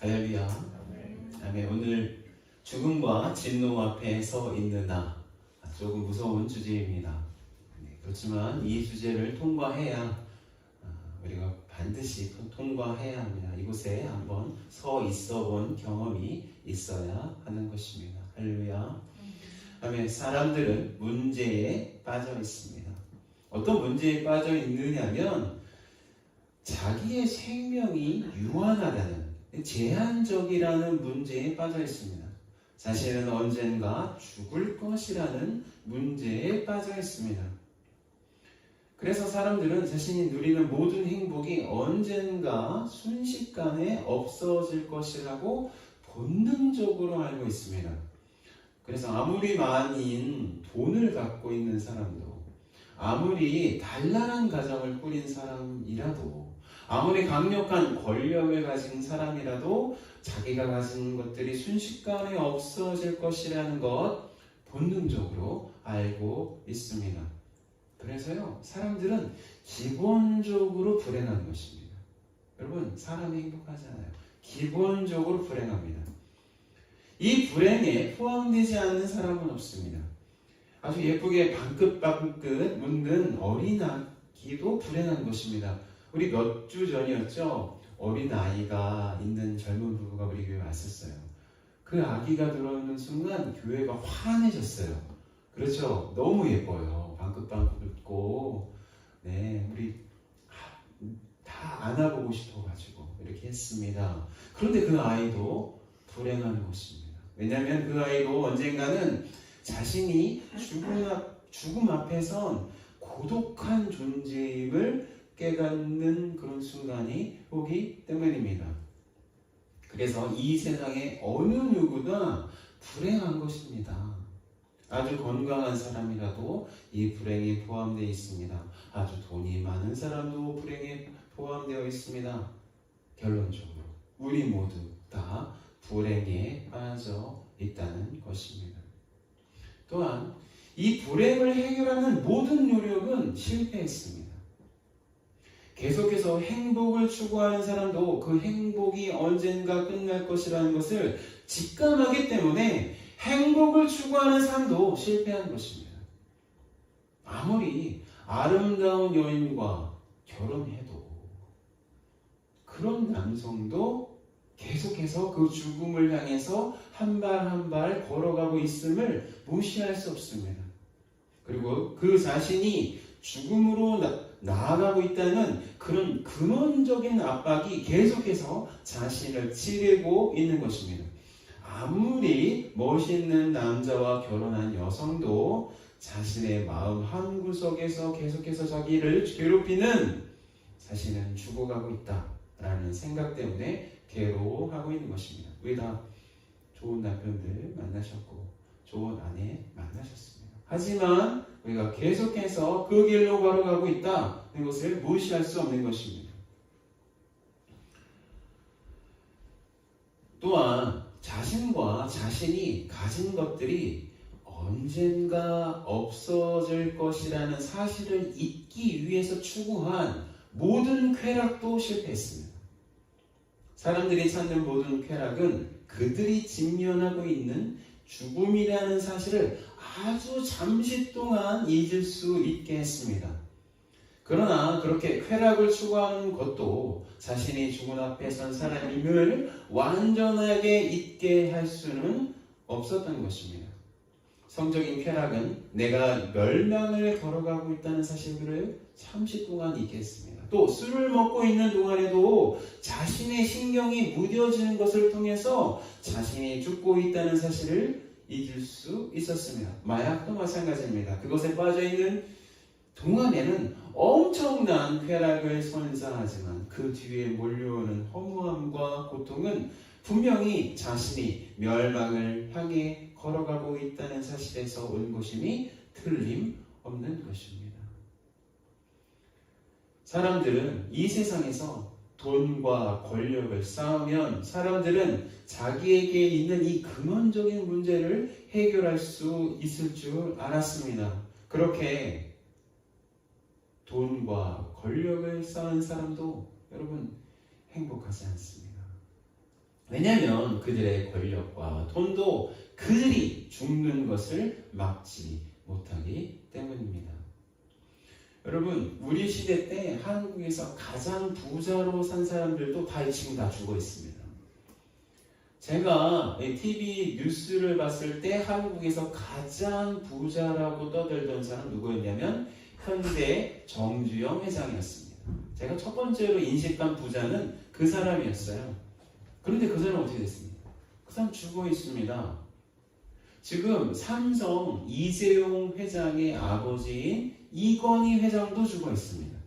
할렐루야. 아멘. 오늘 죽음과 진노 앞에 서 있는 나, 조금 무서운 주제입니다. 그렇지만 이 주제를 통과해야 우리가 반드시 통과해야 합니다. 이곳에 한번 서 있어 본 경험이 있어야 하는 것입니다. 할렐루야. 아멘. 사람들은 문제에 빠져 있습니다. 어떤 문제에 빠져 있느냐면 자기의 생명이 유한하다는, 제한적이라는 문제에 빠져 있습니다. 자신은 언젠가 죽을 것이라는 문제에 빠져 있습니다. 그래서 사람들은 자신이 누리는 모든 행복이 언젠가 순식간에 없어질 것이라고 본능적으로 알고 있습니다. 그래서 아무리 많은 돈을 갖고 있는 사람도, 아무리 단란한 가정을 꾸린 사람이라도, 아무리 강력한 권력을 가진 사람이라도 자기가 가진 것들이 순식간에 없어질 것이라는 것 본능적으로 알고 있습니다. 그래서요, 사람들은 기본적으로 불행한 것입니다. 여러분, 사람이 행복하잖아요. 기본적으로 불행합니다. 이 불행에 포함되지 않는 사람은 없습니다. 아주 예쁘게 방긋방긋 묻는 어린아기도 불행한 것입니다. 우리 몇 주 전이었죠? 어린아이가 있는 젊은 부부가 우리 교회에 왔었어요. 그 아기가 들어오는 순간 교회가 환해졌어요. 그렇죠? 너무 예뻐요. 방긋방긋 웃고, 네, 우리 다 안아보고 싶어가지고 이렇게 했습니다. 그런데 그 아이도 불행한 것입니다. 왜냐하면 그 아이도 언젠가는 자신이 죽음 앞에선 고독한 존재임을 깨닫는 그런 순간이 오기 때문입니다. 그래서 이 세상에 어느 누구나 불행한 것입니다. 아주 건강한 사람이라도 이 불행에 포함되어 있습니다. 아주 돈이 많은 사람도 불행에 포함되어 있습니다. 결론적으로 우리 모두 다 불행에 빠져 있다는 것입니다. 또한 이 불행을 해결하는 모든 노력은 실패했습니다. 계속해서 행복을 추구하는 사람도 그 행복이 언젠가 끝날 것이라는 것을 직감하기 때문에 행복을 추구하는 사람도 실패한 것입니다. 아무리 아름다운 여인과 결혼해도 그런 남성도 계속해서 그 죽음을 향해서 한 발 한 발 걸어가고 있음을 무시할 수 없습니다. 그리고 그 자신이 죽음으로 나아가고 있다는 그런 근원적인 압박이 계속해서 자신을 찌르고 있는 것입니다. 아무리 멋있는 남자와 결혼한 여성도 자신의 마음 한구석에서 계속해서 자기를 괴롭히는 자신은 죽어가고 있다라는 생각 때문에 괴로워하고 있는 것입니다. 왜 다 좋은 남편들 만나셨고 좋은 아내 만나셨습니다. 하지만 우리가 계속해서 그 길로 걸어가고 있다는 것을 무시할 수 없는 것입니다. 또한 자신과 자신이 가진 것들이 언젠가 없어질 것이라는 사실을 잊기 위해서 추구한 모든 쾌락도 실패했습니다. 사람들이 찾는 모든 쾌락은 그들이 직면하고 있는 죽음이라는 사실을 아주 잠시 동안 잊을 수 있게 했습니다. 그러나 그렇게 쾌락을 추구하는 것도 자신이 죽음 앞에 선 사람임을 완전하게 잊게 할 수는 없었던 것입니다. 성적인 쾌락은 내가 멸망을 걸어가고 있다는 사실을 잠시 동안 잊게 했습니다. 또 술을 먹고 있는 동안에도 자신의 신경이 무뎌지는 것을 통해서 자신이 죽고 있다는 사실을 잊을 수 있었습니다. 마약도 마찬가지입니다. 그것에 빠져있는 동안에는 엄청난 쾌락을 선사하지만 그 뒤에 몰려오는 허무함과 고통은 분명히 자신이 멸망을 향해 걸어가고 있다는 사실에서 온 것임이 틀림없는 것입니다. 사람들은 이 세상에서 돈과 권력을 쌓으면 사람들은 자기에게 있는 이 근원적인 문제를 해결할 수 있을 줄 알았습니다. 그렇게 돈과 권력을 쌓은 사람도 여러분 행복하지 않습니다. 왜냐하면 그들의 권력과 돈도 그들이 죽는 것을 막지 못하기 때문입니다. 여러분, 우리 시대 때 한국에서 가장 부자로 산 사람들도 지금 다 죽어 있습니다. 제가 TV 뉴스를 봤을 때 한국에서 가장 부자라고 떠들던 사람 누구였냐면 현대 정주영 회장이었습니다. 제가 첫 번째로 인식한 부자는 그 사람이었어요. 그런데 그 사람 어떻게 됐습니까? 그 사람 죽어 있습니다. 지금 삼성 이재용 회장의 아버지인 이건희 회장도 죽어 있습니다.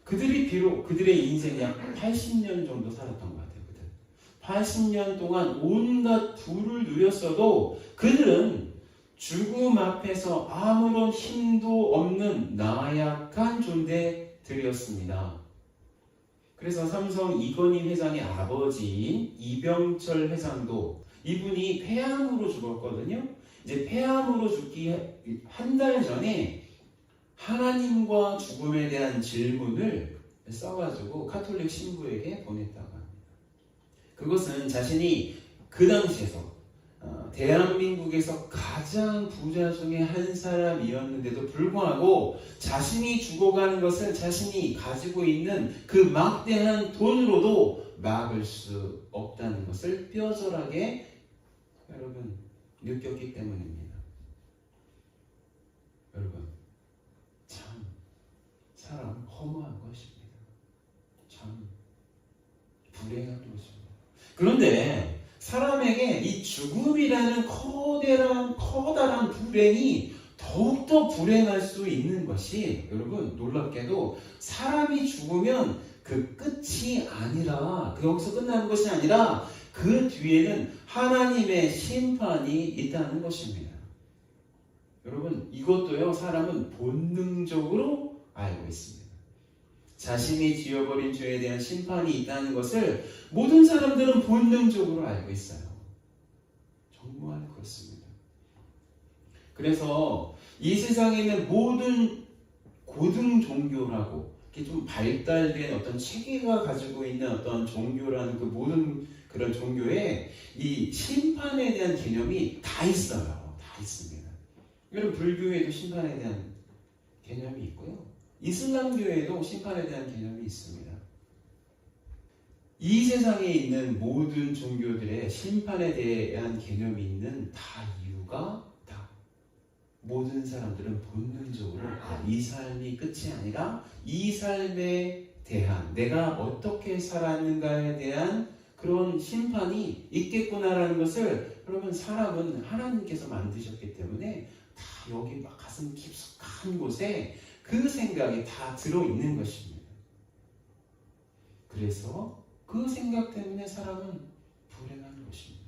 그들이 비록 그들의 인생이 약 80년 정도 살았던 것 같아요. 80년 동안 온갖 부를 누렸어도 그들은 죽음 앞에서 아무런 힘도 없는 나약한 존재들이었습니다. 그래서 삼성 이건희 회장의 아버지인 이병철 회장도 이분이 폐암으로 죽었거든요. 이제 폐암으로 죽기 한 달 전에 하나님과 죽음에 대한 질문을 써가지고 카톨릭 신부에게 보냈다고 합니다. 그것은 자신이 그 당시에서 대한민국에서 가장 부자 중에 한 사람이었는데도 불구하고 자신이 죽어가는 것을 자신이 가지고 있는 그 막대한 돈으로도 막을 수 없다는 것을 뼈저하게 여러분 느꼈기 때문입니다. 여러분, 참 사람 허무한 것입니다. 참 불행한 것입니다. 그런데 사람에게 이 죽음이라는 커다란 불행이 더욱더 불행할 수 있는 것이 여러분 놀랍게도 사람이 죽으면 그 끝이 아니라 여기서 끝나는 것이 아니라 그 뒤에는 하나님의 심판이 있다는 것입니다. 여러분 이것도요 사람은 본능적으로 알고 있습니다. 자신이 지어버린 죄에 대한 심판이 있다는 것을 모든 사람들은 본능적으로 알고 있어요. 정말 그렇습니다. 그래서 이 세상에 있는 모든 고등 종교라고 이렇게 좀 발달된 어떤 체계가 가지고 있는 어떤 종교라는 그 모든 그런 종교에 이 심판에 대한 개념이 다 있어요. 다 있습니다. 여러분 불교에도 심판에 대한 개념이 있고요. 이슬람교에도 심판에 대한 개념이 있습니다. 이 세상에 있는 모든 종교들의 심판에 대한 개념이 있는 다 이유가 다 모든 사람들은 본능적으로 이 삶이 끝이 아니라 이 삶에 대한 내가 어떻게 살았는가에 대한 그런 심판이 있겠구나라는 것을 여러분 사람은 하나님께서 만드셨기 때문에 다 여기 막 가슴 깊숙한 곳에 그 생각이 다 들어있는 것입니다. 그래서 그 생각 때문에 사람은 불행한 것입니다.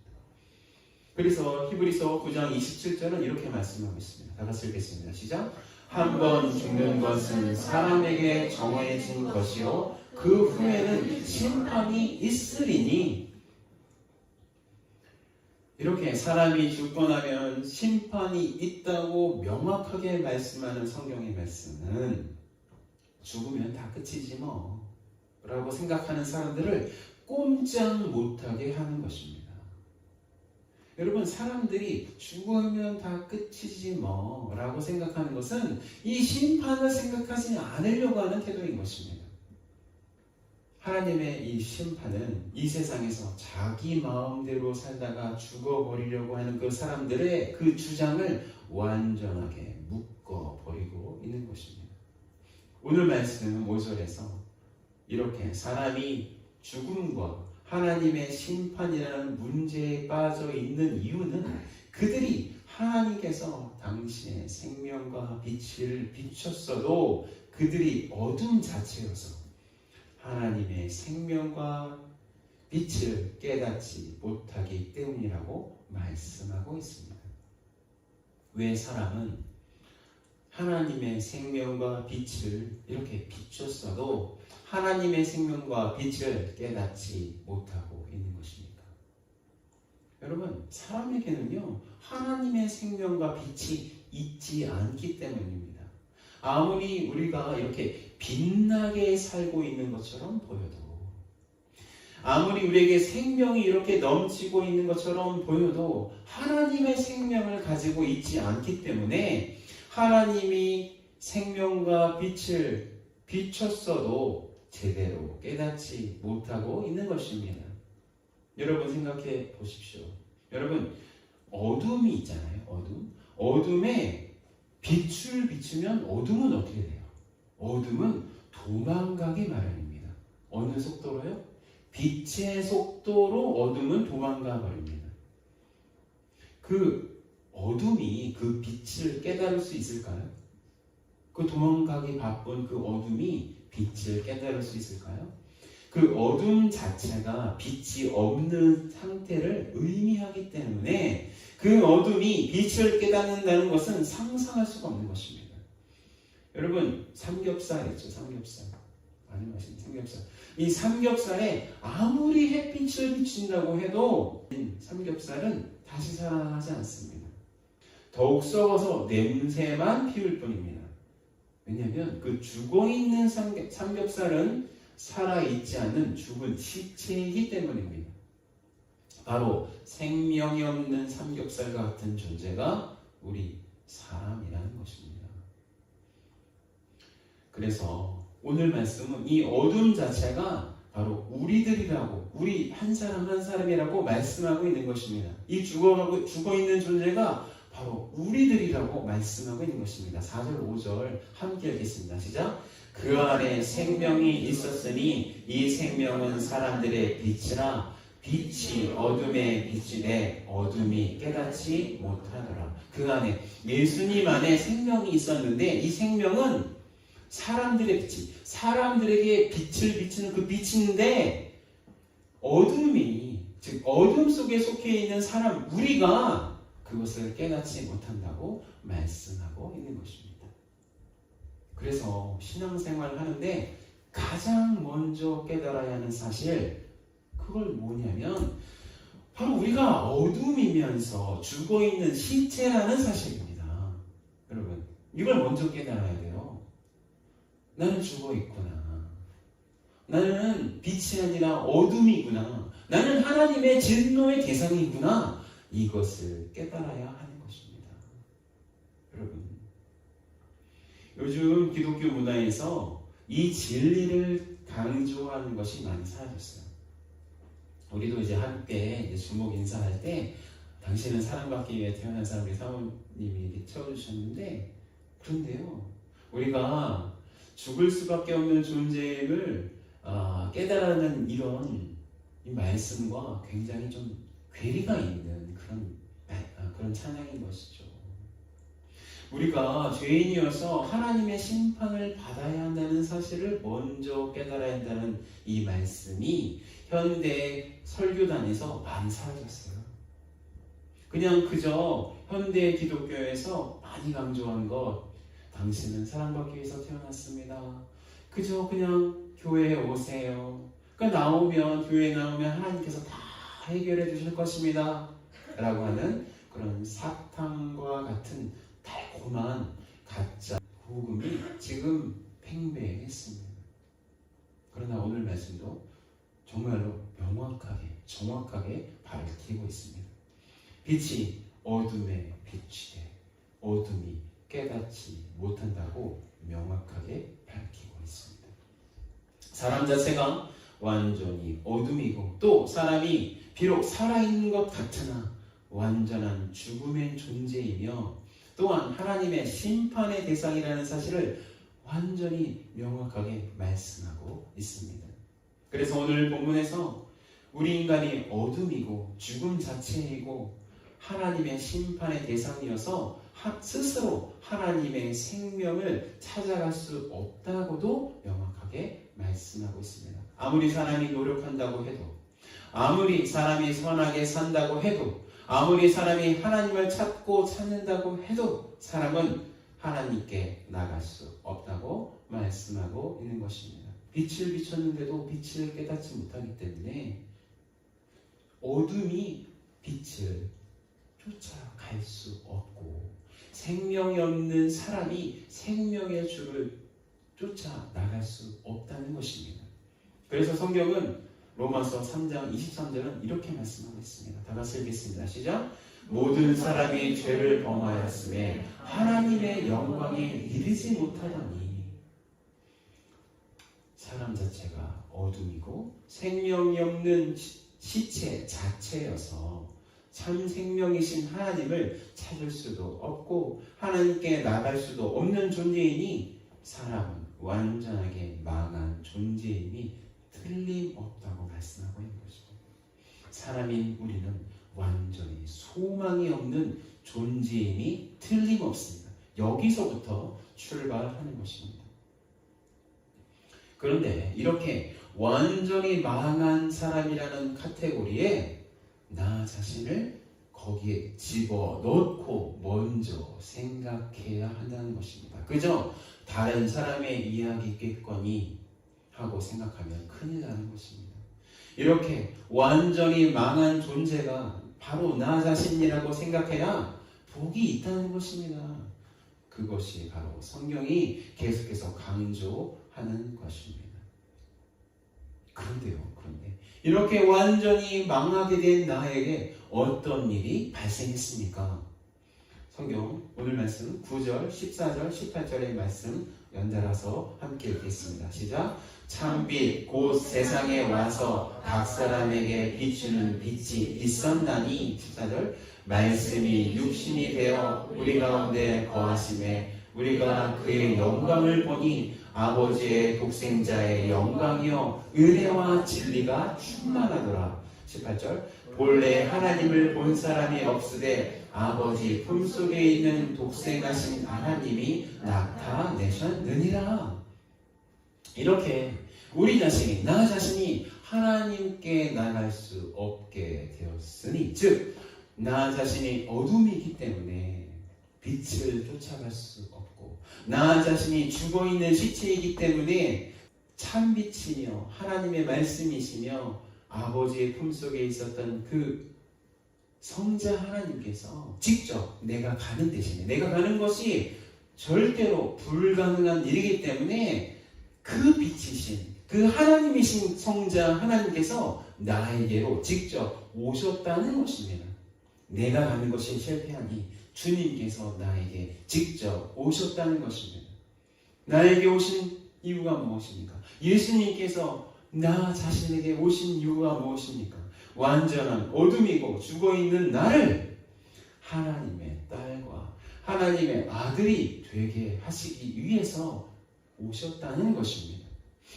그래서 히브리서 9장 27절은 이렇게 말씀하고 있습니다. 다 같이 읽겠습니다. 시작. 한 번 죽는 것은 사람에게 정해진 것이요 그 후에는 심판이 있으리니. 이렇게 사람이 죽고 나면 심판이 있다고 명확하게 말씀하는 성경의 말씀은 죽으면 다 끝이지 뭐 라고 생각하는 사람들을 꼼짝 못하게 하는 것입니다. 여러분 사람들이 죽으면 다 끝이지 뭐 라고 생각하는 것은 이 심판을 생각하지 않으려고 하는 태도인 것입니다. 하나님의 이 심판은 이 세상에서 자기 마음대로 살다가 죽어버리려고 하는 그 사람들의 그 주장을 완전하게 묶어버리고 있는 것입니다. 오늘 말씀은 5절에서 이렇게 사람이 죽음과 하나님의 심판이라는 문제에 빠져 있는 이유는 그들이 하나님께서 당신의 생명과 빛을 비췄어도 그들이 어둠 자체여서 하나님의 생명과 빛을 깨닫지 못하기 때문이라고 말씀하고 있습니다. 왜 사람은 하나님의 생명과 빛을 이렇게 비췄어도 하나님의 생명과 빛을 깨닫지 못하고 있는 것입니까? 여러분 사람에게는요 하나님의 생명과 빛이 있지 않기 때문입니다. 아무리 우리가 이렇게 빛나게 살고 있는 것처럼 보여도 아무리 우리에게 생명이 이렇게 넘치고 있는 것처럼 보여도 하나님의 생명을 가지고 있지 않기 때문에 하나님이 생명과 빛을 비췄어도 제대로 깨닫지 못하고 있는 것입니다. 여러분 생각해 보십시오. 여러분 어둠이 있잖아요. 어둠에 빛을 비추면 어둠은 어떻게 돼요? 어둠은 도망가기 마련입니다. 어느 속도로요? 빛의 속도로 어둠은 도망가 버립니다. 그 어둠이 그 빛을 깨달을 수 있을까요? 그 도망가기 바쁜 그 어둠이 빛을 깨달을 수 있을까요? 그 어둠 자체가 빛이 없는 상태를 의미하기 때문에 그 어둠이 빛을 깨닫는다는 것은 상상할 수가 없는 것입니다. 여러분 삼겹살 있죠? 삼겹살 많이 마시는 삼겹살. 이 삼겹살에 아무리 햇빛을 비춘다고 해도 삼겹살은 다시 살아나지 않습니다. 더욱 썩어서 냄새만 피울 뿐입니다. 왜냐하면 그 죽어있는 삼겹살은 살아있지 않은 죽은 시체이기 때문입니다. 바로 생명이 없는 삼겹살과 같은 존재가 우리 사람이라는 것입니다. 그래서 오늘 말씀은 이 어둠 자체가 바로 우리들이라고, 우리 한 사람 한 사람이라고 말씀하고 있는 것입니다. 이 죽어있는 존재가 바로 우리들이라고 말씀하고 있는 것입니다. 4절 5절 함께 읽겠습니다. 시작. 그 안에 생명이 있었으니 이 생명은 사람들의 빛이라 빛이 어둠에 비치되 어둠이 깨닫지 못하더라. 그 안에 예수님 안에 생명이 있었는데 이 생명은 사람들의 빛이, 사람들에게 빛을 비추는 그 빛인데 어둠이, 즉 어둠 속에 속해 있는 사람 우리가 그것을 깨닫지 못한다고 말씀하고 있는 것입니다. 그래서 신앙생활을 하는데 가장 먼저 깨달아야 하는 사실, 그걸 뭐냐면 바로 우리가 어둠이면서 죽어있는 시체라는 사실입니다. 여러분 이걸 먼저 깨달아야 돼요. 나는 죽어있구나. 나는 빛이 아니라 어둠이구나. 나는 하나님의 진노의 대상이구나. 이것을 깨달아야 하는 것입니다. 여러분 요즘 기독교 문화에서 이 진리를 강조하는 것이 많이 사라졌어요. 우리도 이제 함께 주목 인사할 때 당신은 사랑받기 위해 태어난 사람이 사모님이 이렇게 채워주셨는데, 그런데요 우리가 죽을 수밖에 없는 존재임을 깨달아는 이런 이 말씀과 굉장히 좀 괴리가 있는 그런 찬양인 것이죠. 우리가 죄인이어서 하나님의 심판을 받아야 한다는 사실을 먼저 깨달아야 한다는 이 말씀이 현대 설교단에서 많이 사라졌어요. 그냥 그저 현대 기독교에서 많이 강조한 것, 당신은 사랑받기 위해서 태어났습니다. 그저 그냥 교회에 오세요. 그러니까 교회에 나오면 하나님께서 다 해결해 주실 것입니다. 라고 하는 그런 사탕과 같은 달콤한 가짜 복음이 지금 팽배했습니다. 그러나 오늘 말씀도 정말로 정확하게 밝히고 있습니다. 빛이 어둠에 비치되 어둠이 깨닫지 못한다고 명확하게 밝히고 있습니다. 사람 자체가 완전히 어둠이고 또 사람이 비록 살아있는 것 같으나 완전한 죽음의 존재이며 또한 하나님의 심판의 대상이라는 사실을 완전히 명확하게 말씀하고 있습니다. 그래서 오늘 본문에서 우리 인간이 어둠이고 죽음 자체이고 하나님의 심판의 대상이어서 스스로 하나님의 생명을 찾아갈 수 없다고도 명확하게 말씀하고 있습니다. 아무리 사람이 노력한다고 해도, 아무리 사람이 선하게 산다고 해도, 아무리 사람이 하나님을 찾는다고 해도 사람은 하나님께 나갈 수 없다고 말씀하고 있는 것입니다. 빛을 비췄는데도 빛을 깨닫지 못하기 때문에 어둠이 빛을 쫓아갈 수 없고 생명이 없는 사람이 생명의 주를 쫓아 나갈 수 없다는 것입니다. 그래서 성경은 로마서 3장 23절은 이렇게 말씀하고 있습니다. 다 같이 읽겠습니다. 시작. 모든 사람이 죄를 범하였음에 하나님의 영광에 이르지 못하더니. 사람 자체가 어둠이고 생명이 없는 시체 자체여서 참 생명이신 하나님을 찾을 수도 없고 하나님께 나갈 수도 없는 존재이니 사람은 완전하게 망한 존재임이 틀림없다고 말씀하고 있는 것입니다. 사람인 우리는 완전히 소망이 없는 존재임이 틀림없습니다. 여기서부터 출발하는 것입니다. 그런데 이렇게 완전히 망한 사람이라는 카테고리에 나 자신을 거기에 집어넣고 먼저 생각해야 한다는 것입니다. 그저 다른 사람의 이야기겠거니 하고 생각하면 큰일 나는 것입니다. 이렇게 완전히 망한 존재가 바로 나 자신이라고 생각해야 복이 있다는 것입니다. 그것이 바로 성경이 계속해서 강조하는 것입니다. 그런데 이렇게 완전히 망하게 된 나에게 어떤 일이 발생했습니까? 성경 오늘 말씀 9절, 14절, 18절의 말씀 연달아서 함께 읽겠습니다. 시작. 참빛 곧 세상에 와서 각 사람에게 비추는 빛이 있었나니 14절 말씀이 육신이 되어 우리 가운데 거하심에 우리가 그의 영광을 보니 아버지의 독생자의 영광이요 은혜와 진리가 충만하더라. 18절 본래 하나님을 본 사람이 없으되 아버지 품속에 있는 독생하신 하나님이 나타내셨느니라. 이렇게 우리 자신이 나 자신이 하나님께 나갈 수 없게 되었으니 즉 나 자신이 어둠이기 때문에 빛을 쫓아갈 수 없고 나 자신이 죽어있는 시체이기 때문에 참빛이며 하나님의 말씀이시며 아버지의 품속에 있었던 그 성자 하나님께서 직접 내가 가는 대신에 내가 가는 것이 절대로 불가능한 일이기 때문에 그 빛이신 그 하나님이신 성자 하나님께서 나에게로 직접 오셨다는 것입니다. 내가 가는 것이 실패하니 주님께서 나에게 직접 오셨다는 것입니다. 나에게 오신 이유가 무엇입니까? 예수님께서 나 자신에게 오신 이유가 무엇입니까? 완전한 어둠이고 죽어있는 나를 하나님의 딸과 하나님의 아들이 되게 하시기 위해서 오셨다는 것입니다.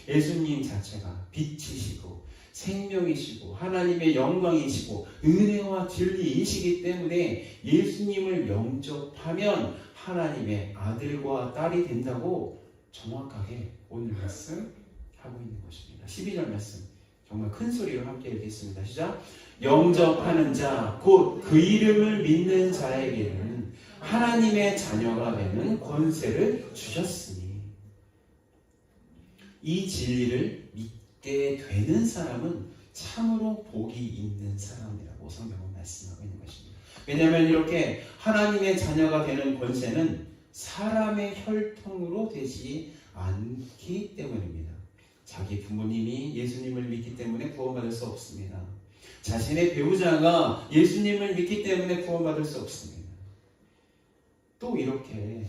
예수님 자체가 빛이시고 생명이시고 하나님의 영광이시고 은혜와 진리이시기 때문에 예수님을 영접하면 하나님의 아들과 딸이 된다고 정확하게 오늘 말씀 하고 있는 것입니다. 12절 말씀 정말 큰 소리로 함께 읽겠습니다. 시작. 영접하는 자 곧 그 이름을 믿는 자에게는 하나님의 자녀가 되는 권세를 주셨으니 이 진리를 믿게 되는 사람은 참으로 복이 있는 사람이라고 성경은 말씀하고 있는 것입니다. 왜냐하면 이렇게 하나님의 자녀가 되는 권세는 사람의 혈통으로 되지 않기 때문입니다. 자기 부모님이 예수님을 믿기 때문에 구원받을 수 없습니다. 자신의 배우자가 예수님을 믿기 때문에 구원받을 수 없습니다. 또 이렇게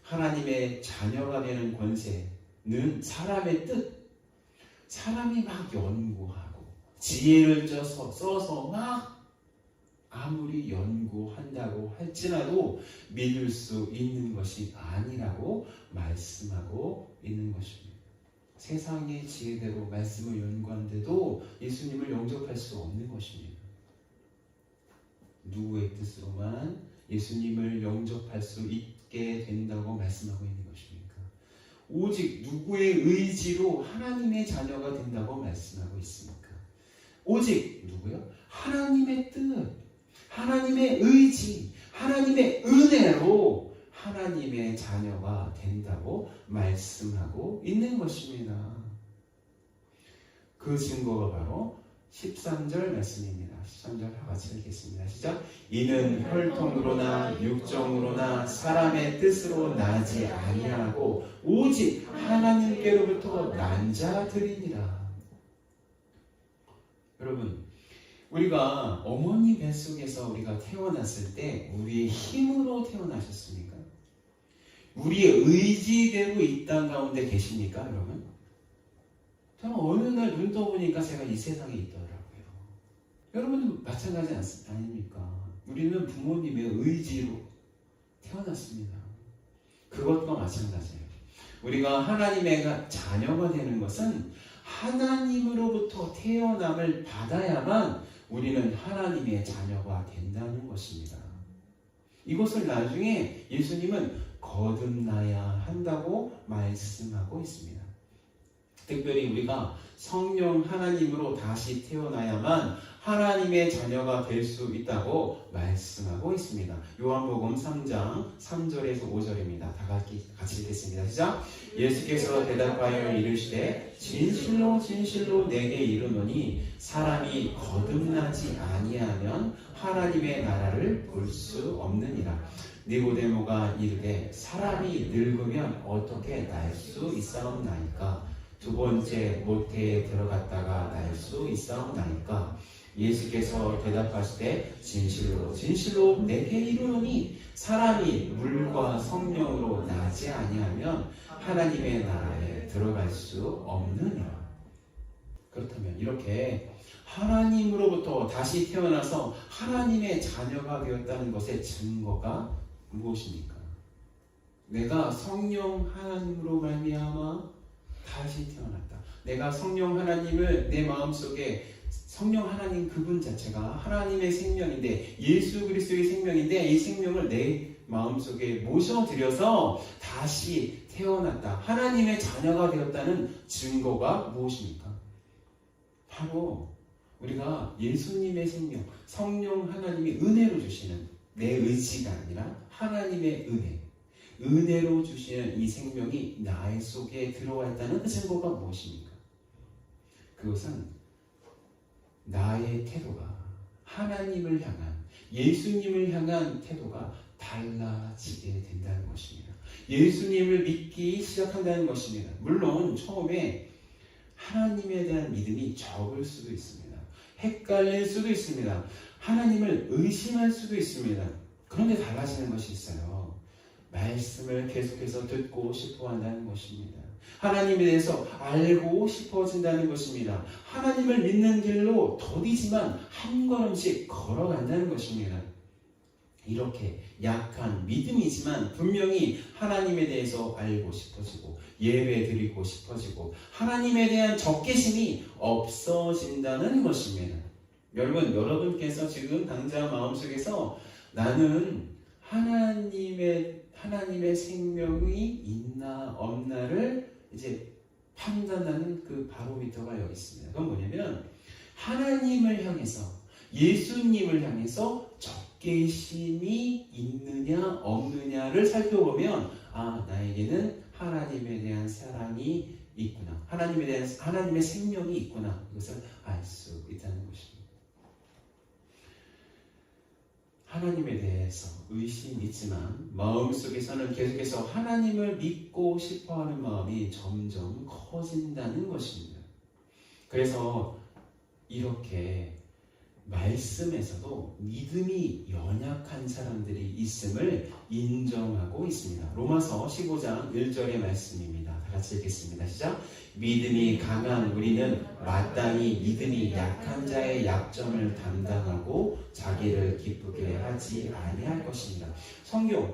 하나님의 자녀가 되는 권세는 사람의 뜻, 사람이 막 연구하고 지혜를 써서 막 아무리 연구한다고 할지라도 믿을 수 있는 것이 아니라고 말씀하고 있는 것입니다. 세상의 지혜대로 말씀을 연구하는데도 예수님을 영접할 수 없는 것입니다. 누구의 뜻으로만 예수님을 영접할 수 있게 된다고 말씀하고 있는 것입니까? 오직 누구의 의지로 하나님의 자녀가 된다고 말씀하고 있습니까? 오직 누구요? 하나님의 뜻, 하나님의 의지, 하나님의 은혜로 하나님의 자녀가 된다고 말씀하고 있는 것입니다. 그 증거가 바로 13절 말씀입니다. 13절 다 같이 읽겠습니다. 시작. 이는 혈통으로나 육정으로나 사람의 뜻으로 나지 아니하고 오직 하나님께로부터 난 자들이니라. 여러분, 우리가 어머니 뱃속에서 우리가 태어났을 때 우리의 힘으로 태어나셨습니까? 우리의 의지대로 이 땅 가운데 계십니까, 여러분? 저는 어느 날 눈 떠보니까 제가 이 세상에 있더라고요. 여러분도 마찬가지 아닙니까? 우리는 부모님의 의지로 태어났습니다. 그것과 마찬가지예요. 우리가 하나님의 자녀가 되는 것은 하나님으로부터 태어남을 받아야만 우리는 하나님의 자녀가 된다는 것입니다. 이것을 나중에 예수님은 거듭나야 한다고 말씀하고 있습니다. 특별히 우리가 성령 하나님으로 다시 태어나야만 하나님의 자녀가 될 수 있다고 말씀하고 있습니다. 요한복음 3장 3절에서 5절입니다. 다 같이 읽겠습니다. 시작! 예수께서 대답하여 이르시되 진실로 진실로 내게 이르노니 사람이 거듭나지 아니하면 하나님의 나라를 볼 수 없느니라. 니고데모가 이르되 사람이 늙으면 어떻게 날 수 있사옵나이까? 두 번째 모태에 들어갔다가 날 수 있사옵나이까? 예수께서 대답하시되 진실로 진실로 내게 이르노니 사람이 물과 성령으로 나지 아니하면 하나님의 나라에 들어갈 수 없느니라. 그렇다면 이렇게 하나님으로부터 다시 태어나서 하나님의 자녀가 되었다는 것의 증거가 무엇입니까? 내가 성령 하나님으로 말미암아 다시 태어났다. 내가 성령 하나님을 내 마음속에, 성령 하나님 그분 자체가 하나님의 생명인데, 예수 그리스도의 생명인데, 이 생명을 내 마음속에 모셔들여서 다시 태어났다. 하나님의 자녀가 되었다는 증거가 무엇입니까? 바로 우리가 예수님의 생명, 성령 하나님이 은혜로 주시는, 내 의지가 아니라 하나님의 은혜로 주시는 이 생명이 나의 속에 들어와 있다는 그 증거가 무엇입니까? 그것은 나의 태도가 하나님을 향한, 예수님을 향한 태도가 달라지게 된다는 것입니다. 예수님을 믿기 시작한다는 것입니다. 물론 처음에 하나님에 대한 믿음이 적을 수도 있습니다. 헷갈릴 수도 있습니다. 하나님을 의심할 수도 있습니다. 그런데 달라지는 것이 있어요. 말씀을 계속해서 듣고 싶어 한다는 것입니다. 하나님에 대해서 알고 싶어진다는 것입니다. 하나님을 믿는 길로 더디지만 한 걸음씩 걸어간다는 것입니다. 이렇게 약한 믿음이지만 분명히 하나님에 대해서 알고 싶어지고 예배 드리고 싶어지고 하나님에 대한 적개심이 없어진다는 것입니다. 여러분께서 지금 당장 마음속에서 나는 하나님의 생명이 있나 없나를 이제 판단하는 그 바로미터가 여기 있습니다. 그건 뭐냐면 하나님을 향해서, 예수님을 향해서 적개심이 있느냐 없느냐를 살펴보면, 아, 나에게는 하나님에 대한 사랑이 있구나, 하나님의 생명이 있구나, 이것을 알 수 있다는 것입니다. 하나님에 대해서 의심이 있지만 마음속에서는 계속해서 하나님을 믿고 싶어하는 마음이 점점 커진다는 것입니다. 그래서 이렇게 말씀에서도 믿음이 연약한 사람들이 있음을 인정하고 있습니다. 로마서 15장 1절의 말씀입니다. 다 같이 읽겠습니다. 시작! 믿음이 강한 우리는 마땅히 믿음이 약한 자의 약점을 담당하고 자기를 기쁘게 하지 아니할 것입니다.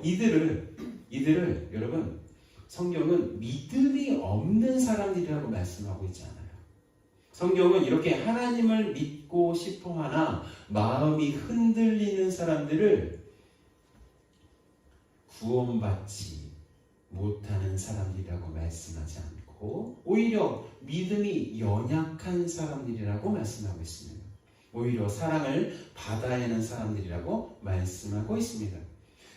이들을 여러분, 성경은 믿음이 없는 사람들이라고 말씀하고 있지 않아요. 성경은 이렇게 하나님을 믿고 싶어하나 마음이 흔들리는 사람들을 구원받지 못하는 사람들이라고 말씀하지 않고 오히려 믿음이 연약한 사람들이라고 말씀하고 있습니다. 오히려 사랑을 받아야 하는 사람들이라고 말씀하고 있습니다.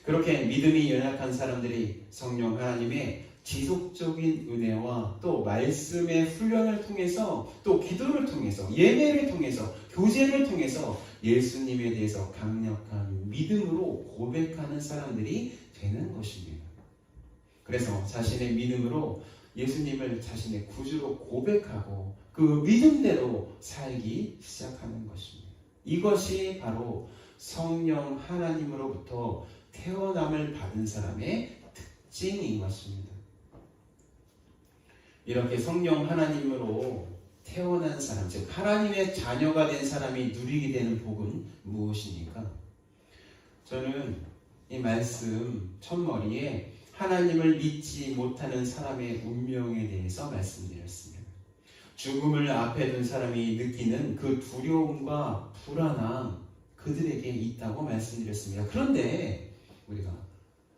그렇게 믿음이 연약한 사람들이 성령 하나님의 지속적인 은혜와 또 말씀의 훈련을 통해서, 또 기도를 통해서, 예배를 통해서, 교제를 통해서 예수님에 대해서 강력한 믿음으로 고백하는 사람들이 되는 것입니다. 그래서 자신의 믿음으로 예수님을 자신의 구주로 고백하고 그 믿음대로 살기 시작하는 것입니다. 이것이 바로 성령 하나님으로부터 태어남을 받은 사람의 특징인 것입니다. 이렇게 성령 하나님으로 태어난 사람, 즉 하나님의 자녀가 된 사람이 누리게 되는 복은 무엇입니까? 저는 이 말씀 첫머리에 하나님을 믿지 못하는 사람의 운명에 대해서 말씀드렸습니다. 죽음을 앞에 둔 사람이 느끼는 그 두려움과 불안함, 그들에게 있다고 말씀드렸습니다. 그런데 우리가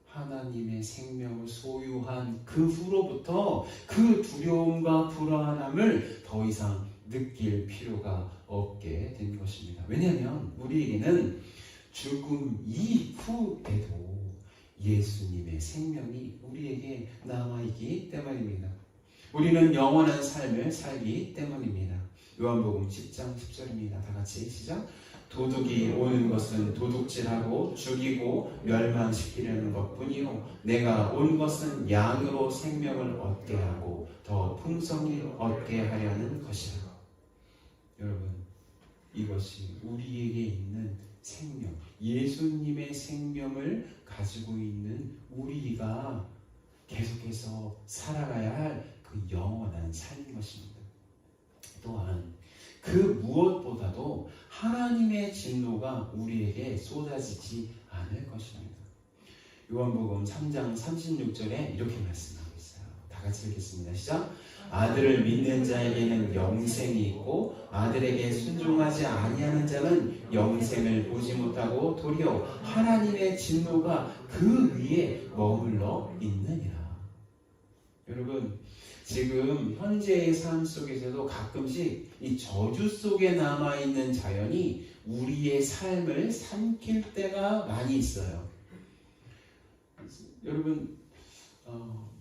하나님의 생명을 소유한 그 후로부터 그 두려움과 불안함을 더 이상 느낄 필요가 없게 된 것입니다. 왜냐하면 우리에게는 죽음 이후에도 예수님의 생명이 우리에게 남아있기 때문입니다. 우리는 영원한 삶을 살기 때문입니다. 요한복음 10장 10절입니다. 다 같이 시작. 도둑이 오는 것은 도둑질하고 죽이고 멸망시키려는 것뿐이요 내가 온 것은 양으로 생명을 얻게 하고 더 풍성히 얻게 하려는 것이라. 여러분, 이것이 우리에게 있는 생명, 예수님의 생명을 가지고 있는 우리가 계속해서 살아가야 할 그 영원한 삶인 것입니다. 또한 그 무엇보다도 하나님의 진노가 우리에게 쏟아지지 않을 것입니다. 요한복음 3장 36절에 이렇게 말씀하고 있어요. 다 같이 읽겠습니다. 시작. 아들을 믿는 자에게는 영생이 있고 아들에게 순종하지 아니하는 자는 영생을 보지 못하고 도리어 하나님의 진노가 그 위에 머물러 있느니라. 여러분, 지금 현재의 삶 속에서도 가끔씩 이 저주 속에 남아있는 자연이 우리의 삶을 삼킬 때가 많이 있어요. 여러분,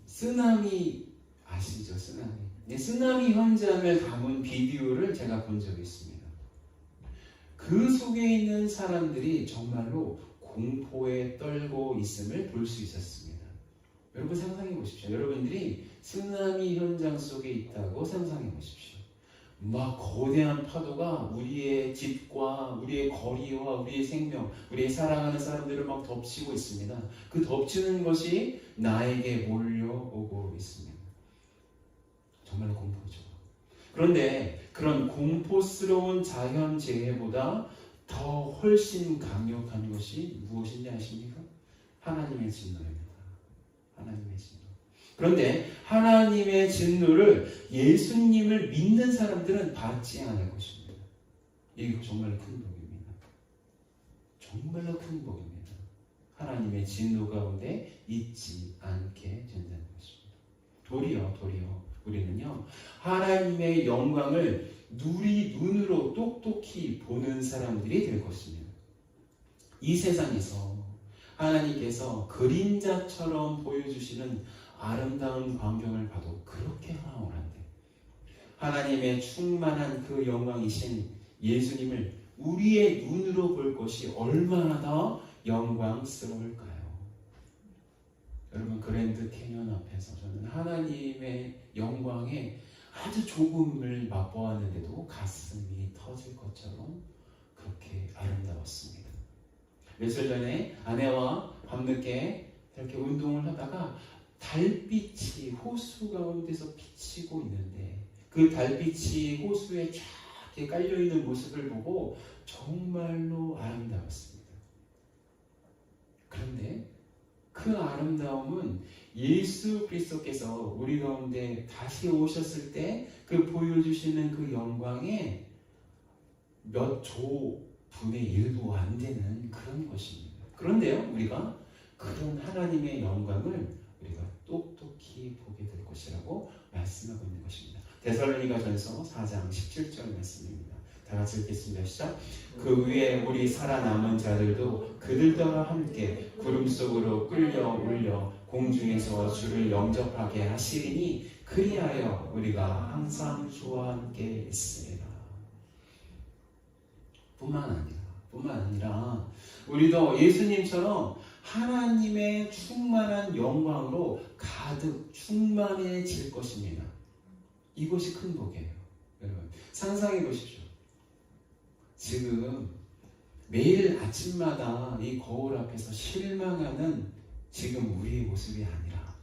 쓰나미 아시죠? 쓰나미. 쓰나미 현장을 담은 비디오를 제가 본 적이 있습니다. 그 속에 있는 사람들이 정말로 공포에 떨고 있음을 볼 수 있었습니다. 여러분 상상해 보십시오. 여러분들이 쓰나미 현장 속에 있다고 상상해 보십시오. 막 거대한 파도가 우리의 집과 우리의 거리와 우리의 생명, 우리의 사랑하는 사람들을 막 덮치고 있습니다. 그 덮치는 것이 나에게 몰려오고 있습니다. 정말 공포죠. 그런데 그런 공포스러운 자연재해보다 더 훨씬 강력한 것이 무엇인지 아십니까? 하나님의 진노입니다. 하나님의 진노. 그런데 하나님의 진노를 예수님을 믿는 사람들은 받지 않을 것입니다. 이게 정말로 큰 복입니다. 정말로 큰 복입니다. 하나님의 진노 가운데 있지 않게 된다는 것입니다. 도리어 우리는요 하나님의 영광을 눈으로 똑똑히 보는 사람들이 될 것입니다. 이 세상에서 하나님께서 그림자처럼 보여주시는 아름다운 광경을 봐도 그렇게 황홀한데 하나님의 충만한 그 영광이신 예수님을 우리의 눈으로 볼 것이 얼마나 더 영광스러울까요? 여러분, 그랜드 캐년 앞에서 저는 하나님의 영광에 아주 조금을 맛보았는데도 가슴이 터질 것처럼 그렇게 아름다웠습니다. 며칠 전에 아내와 밤늦게 이렇게 운동을 하다가 달빛이 호수 가운데서 비치고 있는데 그 달빛이 호수에 쫙 깔려있는 모습을 보고 정말로 아름다웠습니다. 그런데 그 아름다움은 예수 그리스도께서 우리 가운데 다시 오셨을 때 그 보여주시는 그 영광에 몇 조 분의 1도 안 되는 그런 것입니다. 그런데요, 우리가 그런 하나님의 영광을 우리가 똑똑히 보게 될 것이라고 말씀하고 있는 것입니다. 데살로니가전서 4장 17절 말씀입니다. 다 같이 읽겠습니다. 시작. 그 위에 우리 살아남은 자들도 그들과 함께 구름 속으로 끌려 올려 공중에서 주를 영접하게 하시리니 그리하여 우리가 항상 주와 함께 있습니다. 뿐만 아니라 우리도 예수님처럼 하나님의 충만한 영광으로 가득 충만해질 것입니다. 이것이 큰 복이에요. 여러분 상상해 보십시오. 지금 매일 아침마다 이 거울 앞에서 실망하는 지금 우리의 모습이 아니라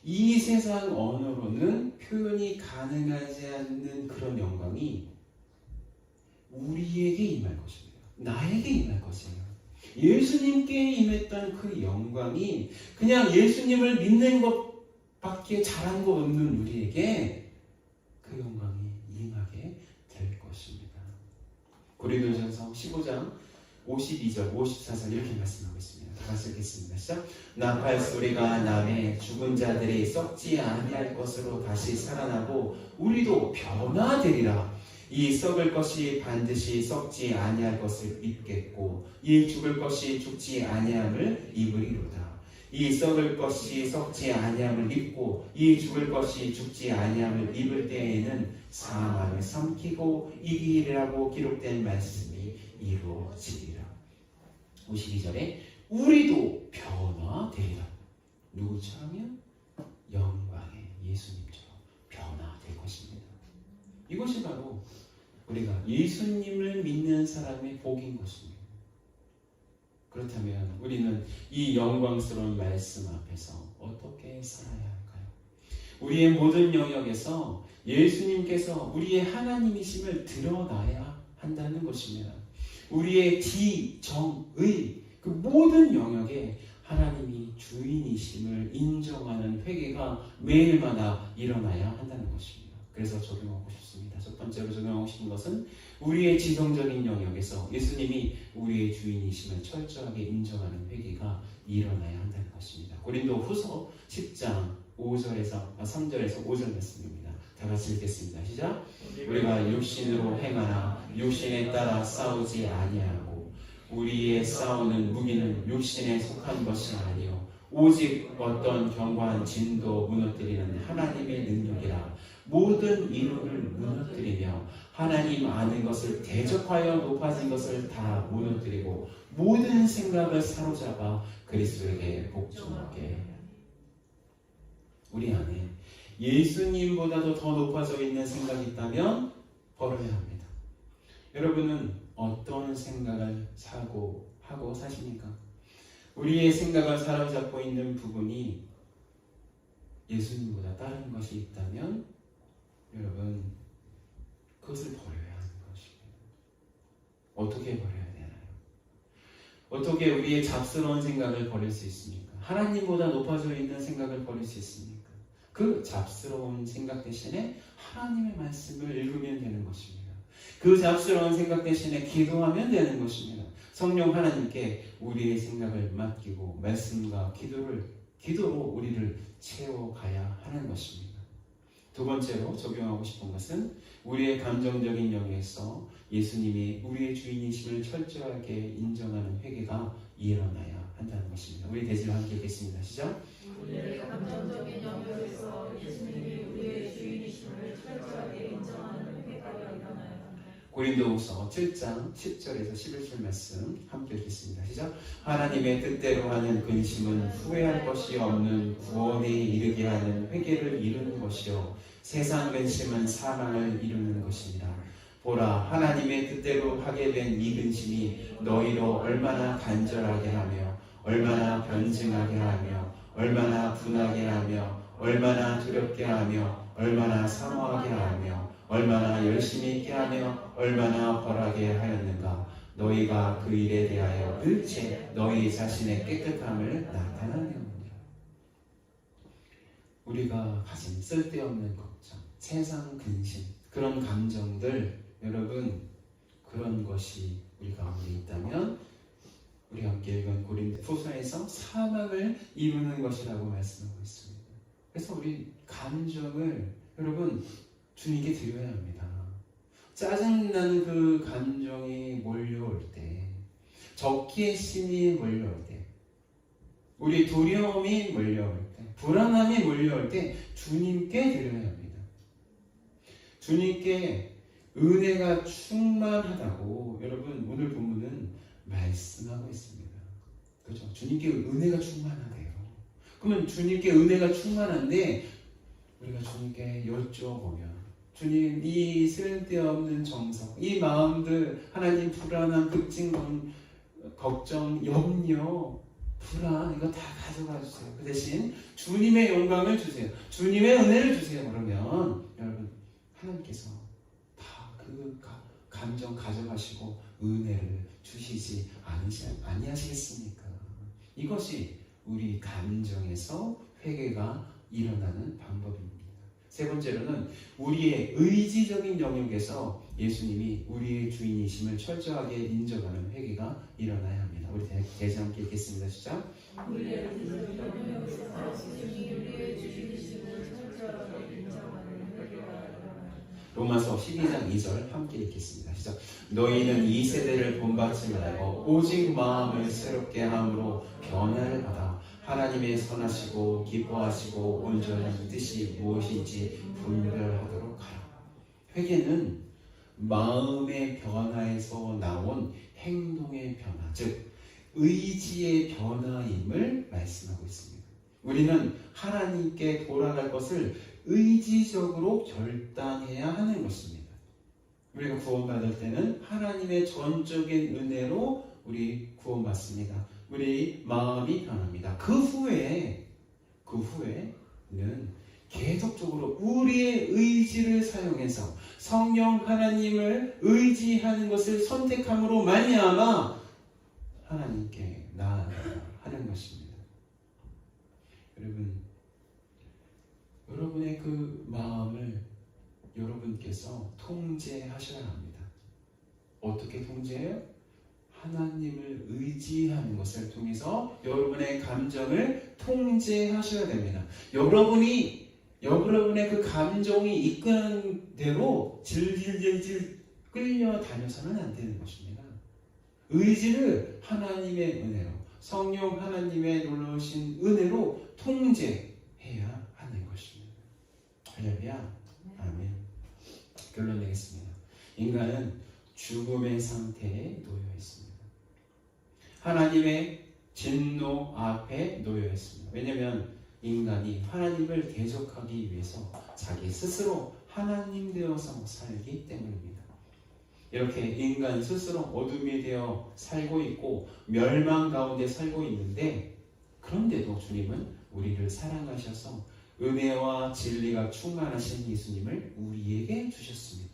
이 세상 언어로는 표현이 가능하지 않는 그런 영광이 우리에게 임할 것입니다. 나에게 임할 것이에요. 예수님께 임했던 그 영광이 그냥 예수님을 믿는 것밖에 잘한 것 없는 우리에게 그 영광이 임하게 될 것입니다. 고린도전서 15장 52절 54절 이렇게 말씀하고 있습니다. 다 같이 읽겠습니다. 시작. 나팔 소리가 나매 죽은 자들이 썩지 아니할 것으로 다시 살아나고 우리도 변화되리라. 이 썩을 것이 반드시 썩지 아니할 것을 입겠고 이 죽을 것이 죽지 아니함을 입으리로다. 이 썩을 것이 썩지 아니함을 입고 이 죽을 것이 죽지 아니함을 입을 때에는 사망을 삼키고 이기리라고 기록된 말씀이 이루어지리라. 52절에 우리도 변화되리라. 누구처럼요? 영광의 예수님처럼 변화될 것입니다. 이것이 바로 우리가 예수님을 믿는 사람의 복인 것입니다. 그렇다면 우리는 이 영광스러운 말씀 앞에서 어떻게 살아야 할까요? 우리의 모든 영역에서 예수님께서 우리의 하나님이심을 드러나야 한다는 것입니다. 우리의 지, 정, 의, 그 모든 영역에 하나님이 주인이심을 인정하는 회개가 매일마다 일어나야 한다는 것입니다. 그래서 적용하고 싶습니다. 첫 번째로 적용하고 싶은 것은 우리의 지성적인 영역에서 예수님이 우리의 주인이심을 철저하게 인정하는 회개가 일어나야 한다는 것입니다. 고린도 후서 10장 3절에서 5절 말씀입니다. 다 같이 읽겠습니다. 시작. 우리가 육신으로 행하나 육신에 따라 싸우지 아니하고 우리의 싸우는 무기는 육신에 속한 것이 아니요 오직 어떤 견고한 진도 무너뜨리는 하나님의 능력이라. 모든 이론을 무너뜨리며 하나님 아는 것을 대적하여 높아진 것을 다 무너뜨리고 모든 생각을 사로잡아 그리스도에게 복종하게. 우리 안에 예수님보다도 더 높아져 있는 생각이 있다면 버려야 합니다. 여러분은 어떤 생각을 하고 사십니까? 우리의 생각을 사로잡고 있는 부분이 예수님보다 다른 것이 있다면 여러분 그것을 버려야 하는 것입니다. 어떻게 버려야 되나요? 어떻게 우리의 잡스러운 생각을 버릴 수 있습니까? 하나님보다 높아져 있는 생각을 버릴 수 있습니까? 그 잡스러운 생각 대신에 하나님의 말씀을 읽으면 되는 것입니다. 그 잡스러운 생각 대신에 기도하면 되는 것입니다. 성령 하나님께 우리의 생각을 맡기고 말씀과 기도로 우리를 채워가야 하는 것입니다. 두 번째로 적용하고 싶은 것은 우리의 감정적인 영역에서 예수님이 우리의 주인이심을 철저하게 인정하는 회개가 일어나야 한다는 것입니다. 우리 대지를 함께 읽겠습니다. 시작. 우리의 감정적인 영역에서 예수님이 우리의 주인이심을 철저하게 인정하는 회개가 일어나야 한다. 고린도후서 7장 10절에서 11절 말씀 함께 읽겠습니다. 시작. 하나님의 뜻대로 하는 근심은 후회할 것이 없는 구원에 이르게 하는 회개를 이루는 것이요 세상 근심은 사망을 이루는 것이니라. 보라, 하나님의 뜻대로 하게 된 이 근심이 너희로 얼마나 간절하게 하며 얼마나 변증하게 하며 얼마나 분하게 하며 얼마나 두렵게 하며 얼마나 사모하게 하며 얼마나 열심히 있게 하며 얼마나 벌하게 하였는가. 너희가 그 일에 대하여 일체 너희 자신의 깨끗함을 나타내느니라. 우리가 가진 쓸데없는 걱정, 세상 근심, 그런 감정들, 여러분 그런 것이 우리 가운데 있다면 우리 함께 읽은 고린도후서에서 사망을 이루는 것이라고 말씀하고 있습니다. 그래서 우리 감정을 여러분 주님께 드려야 합니다. 짜증나는 그 감정이 몰려올 때, 적개심이 몰려올 때, 우리 두려움이 몰려올 때, 불안함이 몰려올 때 주님께 드려야 합니다. 주님께 은혜가 충만하다고 여러분 오늘 본문은 말씀하고 있습니다. 그렇죠? 주님께 은혜가 충만하대요. 그러면 주님께 은혜가 충만한데 우리가 주님께 여쭤보면 주님, 이 쓸데없는 정성, 이 마음들, 하나님 불안한 걱정, 염려, 불안, 이거 다 가져가 주세요. 그 대신 주님의 영광을 주세요. 주님의 은혜를 주세요. 그러면 여러분, 하나님께서 다 그 감정 가져가시고 은혜를 주시지 아니하시겠습니까? 이것이 우리 감정에서 회개가 일어나는 방법입니다. 세 번째로는 우리의 의지적인 영역에서 예수님이 우리의 주인이심을 철저하게 인정하는 회개가 일어나야 합니다. 우리 대신 함께 읽겠습니다. 시작. 우리의 의지적인 영역에서 예수님이 우리의 주인이심을 철저하게 인정하는 회개가 일어나야. 로마서 12장 2절 함께 읽겠습니다. 시작. 너희는 이 세대를 본받지 말고 오직 마음을 새롭게 함으로 변화를 받아 하나님의 선하시고 기뻐하시고 온전한 뜻이 무엇인지 분별하도록 하라. 회개는 마음의 변화에서 나온 행동의 변화, 즉 의지의 변화임을 말씀하고 있습니다. 우리는 하나님께 돌아갈 것을 의지적으로 결단해야 하는 것입니다. 우리가 구원받을 때는 하나님의 전적인 은혜로 우리 구원받습니다. 우리 마음이 변합니다. 그 후에는 계속적으로 우리의 의지를 사용해서 성령 하나님을 의지하는 것을 선택함으로 말미암아 하나님께 나아가는 것입니다. 여러분의 그 마음을 여러분께서 통제하셔야 합니다. 어떻게 통제해요? 하나님을 의지하는 것을 통해서 여러분의 감정을 통제하셔야 됩니다. 여러분의 그 감정이 이끄는 대로 질질질질 끌려다녀서는 안 되는 것입니다. 의지를 하나님의 은혜로, 성령 하나님의 놀라우신 은혜로 통제해야 하는 것입니다. 할렐루야. 아멘. 결론 내겠습니다. 인간은 죽음의 상태에 놓여 있습니다. 하나님의 진노 앞에 놓여 있습니다. 왜냐하면 인간이 하나님을 대적하기 위해서 자기 스스로 하나님 되어서 살기 때문입니다. 이렇게 인간 스스로 어둠이 되어 살고 있고 멸망 가운데 살고 있는데, 그런데도 주님은 우리를 사랑하셔서 은혜와 진리가 충만하신 예수님을 우리에게 주셨습니다.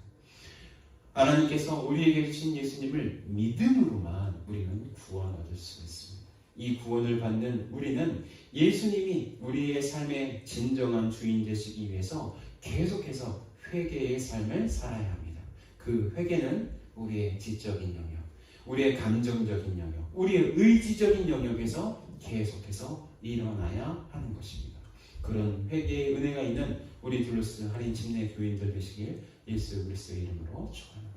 하나님께서 우리에게 주신 예수님을 믿음으로만 우리는 구원 얻을 수 있습니다. 이 구원을 받는 우리는 예수님이 우리의 삶의 진정한 주인 되시기 위해서 계속해서 회개의 삶을 살아야 합니다. 그 회개는 우리의 지적인 영역, 우리의 감정적인 영역, 우리의 의지적인 영역에서 계속해서 일어나야 하는 것입니다. 그런 회개의 은혜가 있는 우리 둘러스 할인 침례 교인들 되시길 예수 그리스도의 이름으로 축원합니다.